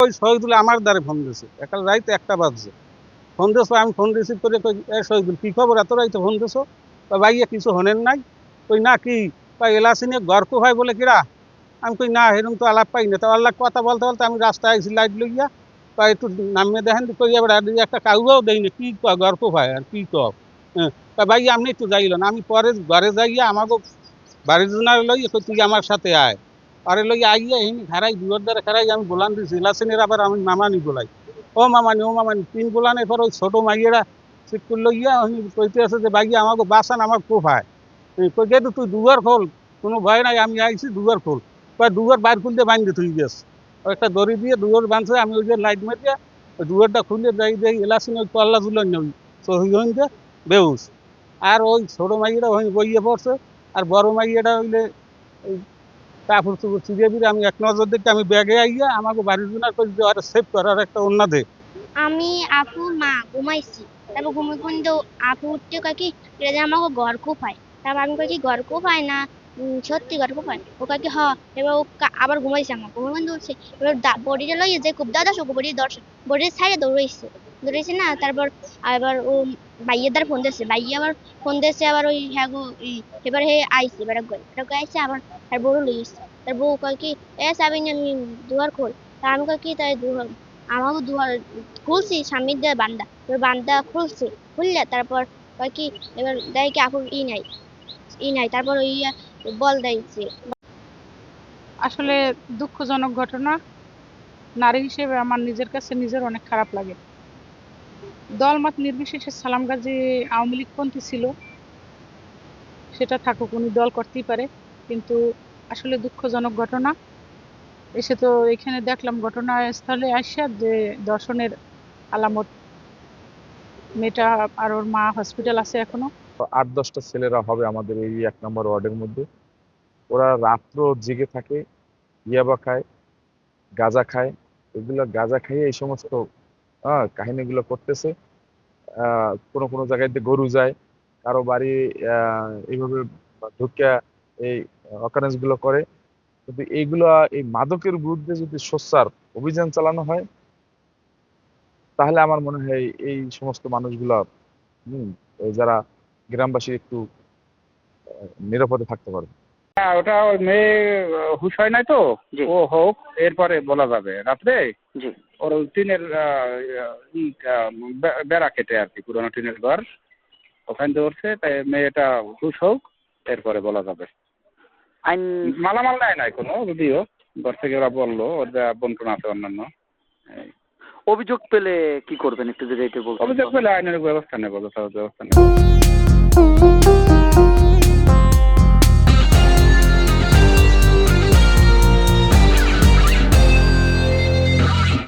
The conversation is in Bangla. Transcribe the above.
ওই শহীদুল আমার দ্বারে ফোন দিয়েছে, একাল রাইতে 1টা বাজছে ফোন দিয়েছো। আমি ফোন রিসিভ করে কই, এ শহীদুল কি খবর, এত রাইতে ফোন দিয়েছো? ভাইয়া কিছু হনেন নাই? কই না কি, এলাসিনে গর্ক হয় বলে কিরা? আমি কই না, এরকম তো আলাপ পাই না। তো আল্লাহ কথা বলতে বলতে আমি রাস্তায় আইছি লাইট লইয়া, একটু নামিয়ে দেখেন, কই এবার একটা কাউও দেই না, কি গর্ক হয় আর কি কব। হ্যাঁ, ভাই আপনি একটু যাইলেন, আমি পরে ঘরে যাইয়া আমাকে বাড়ির জন্য লইয়া কই তুই আমার সাথে আয়। আরে লইয়া আইয়া এমনি খারাই দুয়ার দ্বারা খারাই আমি বলান দিছি এলাসিনের, আবার আমি মামানি বলাই, ও মামানি ও মামানি, 3 বলানের পর ওই ছোট মাইয়েরা ঠিক করে লইয়া কইতে আছে যে ভাইয়া আমাকে বাঁচান, আমার খুব হয়। কই গেটু তুই দুয়ার খোল, কোনো ভয় নাই, আমি আইছি দুয়ার খোল। দুয়ার বাইর খুলতে বাঁধতে তুই গেছে, একটা দড়ি দিয়ে দুয়ার বাঁধছে। আমি ওই যে লাইট মারিয়া ওই দুয়ারটা খুলে যাই যাই এলাসিন ওই কল্লা জুলেন না ওই সহি হইতে বেউস। আর ওই ছোট মাইয়েরা ওই বইয়ে পড়ছে, আর বড় মাইয়েটা হইলে ওই কাপড় চোপড় চিড়িয়ে বিড়ে। আমি এক নজর দেখতে আমি ব্যাগে আইয়া আমাকে বাড়ির জন্য করে যে আরে সেভ করার একটা অন্য দে। আমি আপু মা ঘুমাইছি, তারপর ঘুমিয়ে কিন্তু আপু উঠতে কাকি এটা যে আমাকে ঘর কোপায়। তারপর আমি কাকি ঘর কোপায় না, সত্যি ঘর কোপায়। ও কাকি হ। এবার ও আবার ঘুমাইছে, আমার ঘুমে কিন্তু উঠছে। এবার বডিটা লইয়ে যে খুব দাদা শোক বডি দর্শক বডির সাইডে দৌড়াইছে না। তারপর আবার ও ভাইয়ের দ্বারা ফোন দিয়েছে, ভাইয়া আবার ফোন দিয়েছে আবার ওই হ্যাঁ গো এবার হে আইসি বেড়া গই এটা আইসে আবার আর বড় লইছে। তার বউ কাকি এ সাবিন আমি দুয়ার খোল। তা আমি কাকি তাই দুয়ার আমাকে দুয়ার খুলছি, স্বামীর দিয়ে বান্দা, এবার বান্দা খুলছে, খুললে তারপর কয় কি এবার দেয় কি আপুর ই নাই তারপর ওই বল দিয়েছে। আসলে দুঃখজনক ঘটনা। নারী হিসেবে আমার নিজের কাছে নিজের অনেক খারাপ লাগে। দলমত নির্বিশেষে সালাম গাজী আওয়ামী লীগপন্থী ছিল, সেটা থাকুক, উনি দল করতেই পারে, কিন্তু আসলে দুঃখজনক ঘটনা। এসে তো এখানে দেখলাম ঘটনাস্থলে আসা যে দর্শনের আলামত। মেয়েটা আর ওর মা হসপিটাল আছে এখনো। 8-10টা ছেলেরা হবে আমাদের এই 1 নম্বর ওয়ার্ডের মধ্যে। ওরা রাত্র জেগে থাকে, ইয়াবা খায়, গাঁজা খায়। এগুলো গাঁজা খাইয়ে এই সমস্ত কাহিনীগুলো করতেছে। কোনো কোনো জায়গায় দিয়ে গরু যায়, কারো বাড়ি এইভাবে ঢুকিয়া এই অকারেন্স গুলো করে। কিন্তু এইগুলা এই মাদকের বিরুদ্ধে যদি সোচ্চার অভিযান চালানো হয়, তাহলে আমার মনে হয় এই সমস্ত মানুষগুলা যারা গ্রামবাসী একটু নিরাপদে থাকতে পারবে। হ্যাঁ, ওটা ওই মেয়ে হুশ হয় নাই তো, ও হোক এরপরে বলা যাবে। রাত্রে ওর ওই টিনের বেড়া কেটে আর কি, পুরোনো টিনের ঘর ওখানে ধরছে। তাই মেয়েটা হুশ হোক, এরপরে বলা যাবে। মালামাল নেয় নাই কোনো, যদিও ঘর থেকে ওরা বললো ওর যা বন্টন আছে অন্যান্য। অভিযোগ পেলে কি করবেন একটু যদি এটা বলতেন। অভিযোগ পেলে আইনের ব্যবস্থা নেবো, যথাযথ ব্যবস্থা নেবো।